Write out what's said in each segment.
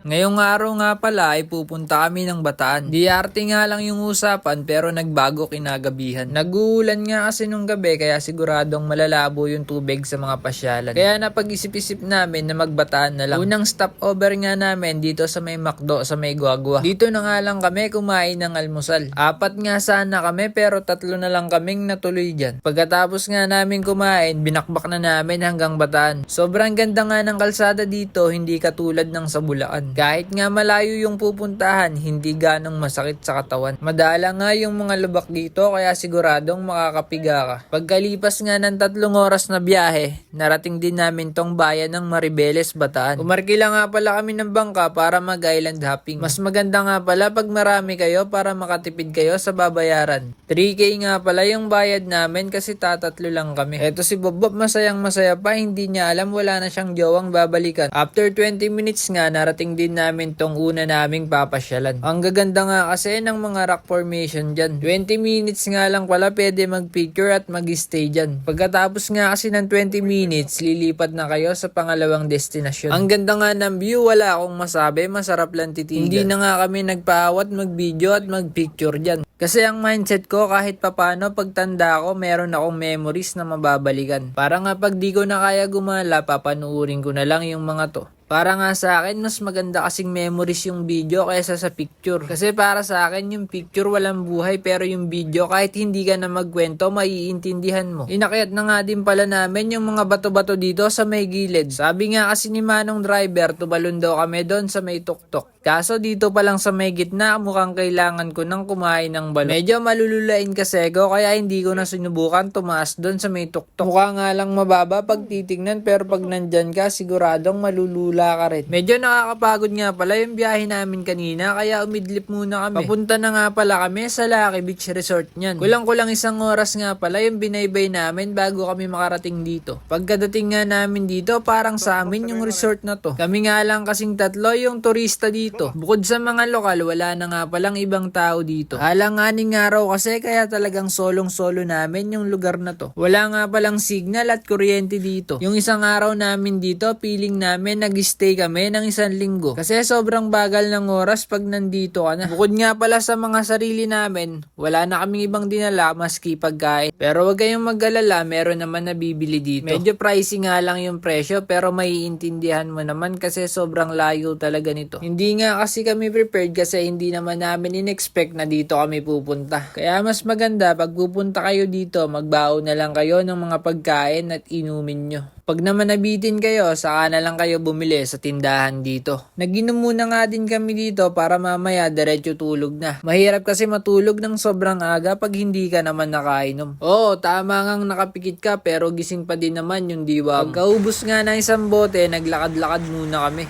Ngayong araw nga pala ay pupunta kami ng Bataan. DRT nga lang yung usapan pero nagbago kinagabihan. Nag-uulan nga kasi nung gabi kaya siguradong malalabo yung tubig sa mga pasyalan. Kaya napag-isip-isip namin na magbataan na lang. Unang stopover nga namin dito sa may McDo sa may Guagua. Dito na nga lang kami kumain ng almusal. 4 nga sana kami pero 3 na lang kaming natuloy dyan. Pagkatapos nga namin kumain, binakbak na namin hanggang Bataan. Sobrang ganda nga ng kalsada dito, hindi katulad ng sa Bulacan. Kahit nga malayo yung pupuntahan, hindi ganong masakit sa katawan. Madala nga yung mga lubak dito kaya siguradong makakapiga ka. Pagkalipas nga ng 3 oras na biyahe, narating din namin tong bayan ng Maribeles, Bataan. Umarkila nga pala kami ng bangka para mag-island hopping. Mas maganda nga pala pag marami kayo para makatipid kayo sa babayaran. 3K nga pala yung bayad namin kasi tatatlo lang kami. Eto si Bob, masayang masaya pa, hindi niya alam wala na siyang jowang babalikan. After 20 minutes nga, narating din namin tong una naming papasyalan. Ang gaganda nga kasi ng mga rock formation dyan. 20 minutes nga lang pala pwede mag-picture at mag-stay dyan. Pagkatapos nga kasi ng 20 minutes, lilipat na kayo sa pangalawang destinasyon. Ang ganda nga ng view, wala akong masabi, masarap lang titigan. Hindi na nga kami nagpaawat mag-video at mag-picture dyan. Kasi ang mindset ko kahit papano pagtanda ko meron akong memories na mababalikan. Para nga pag di ko na kaya gumala, papanuurin ko na lang yung mga to. Para nga sa akin, mas maganda kasing memories yung video kaysa sa picture. Kasi para sa akin, yung picture walang buhay pero yung video kahit hindi ka na magkwento, maiintindihan mo. Inakyat na nga din pala namin yung mga bato-bato dito sa may gilid. Sabi nga kasi ni Manong driver, tubalon daw kami doon sa may tuktok. Kaso dito pa lang sa may gitna, mukhang kailangan ko nang kumain ng balot. Medyo malululain kasi ko kaya hindi ko na sinubukan tumaas doon sa may tuktok. Mukha nga lang mababa pag titignan pero pag nandyan ka, siguradong malulula ka rin. Medyo nakakapagod nga pala yung biyahe namin kanina kaya umidlip muna kami. Papunta na nga pala kami sa Lucky Beach Resort niyan. Kulang-kulang 1 oras nga pala yung binaybay namin bago kami makarating dito. Pagkadating nga namin dito, parang sa amin yung resort na to. Kami nga lang kasing 3 yung turista dito. Bukod sa mga lokal, wala na nga palang ibang tao dito. Alang-aning araw kasi kaya talagang solong-solo namin yung lugar na to. Wala nga palang signal at kuryente dito. Yung isang araw namin dito, feeling namin nag-stay kami ng 1 linggo. Kasi sobrang bagal ng oras pag nandito ka na. Bukod nga pala sa mga sarili namin, wala na kaming ibang dinala maski pagkain. Pero wag kayong mag-alala, meron naman nabibili dito. Medyo pricey nga lang yung presyo pero maiintindihan mo naman kasi sobrang layo talaga nito. Hindi nga kasi kami prepared kasi hindi naman namin in-expect na dito kami pupunta. Kaya mas maganda pag pupunta kayo dito, magbaon na lang kayo ng mga pagkain at inumin nyo. Pag naman nabitin kayo, saka na lang kayo bumili sa tindahan dito. Nag-inom muna nga din kami dito para mamaya diretso tulog na. Mahirap kasi matulog ng sobrang aga pag hindi ka naman nakainom. Oo, tama ngang nakapikit ka pero gising pa din naman yung diwa mo. Pagkaubos nga ng 1 bote, naglakad-lakad muna kami.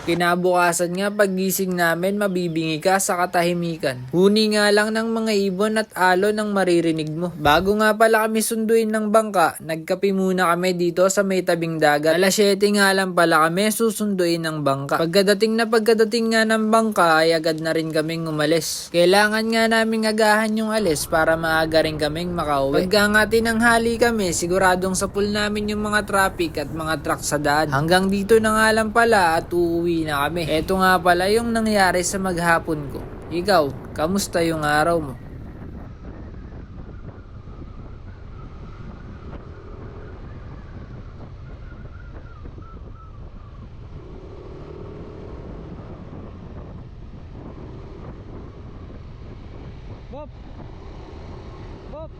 Kinabukasan nga paggising namin mabibingi ka sa katahimikan. Huni nga lang ng mga ibon at alon ang maririnig mo. Bago nga pala kami sunduin ng bangka, nagkape muna kami dito sa may tabing dagat. Alas 7 nga lang pala kami susunduin ng bangka. Pagkadating nga ng bangka ay agad na rin kaming umalis. Kailangan nga naming agahan yung alis para maaga rin kaming makauwi. Pagka nga tinanghali kami, siguradong sa pool namin yung mga traffic at mga truck sa daan. Hanggang dito na nga lang pala at uuwi na kami. Eto nga pala yung nangyari sa maghapon ko. Ikaw, kamusta yung araw mo? Bob! Bob!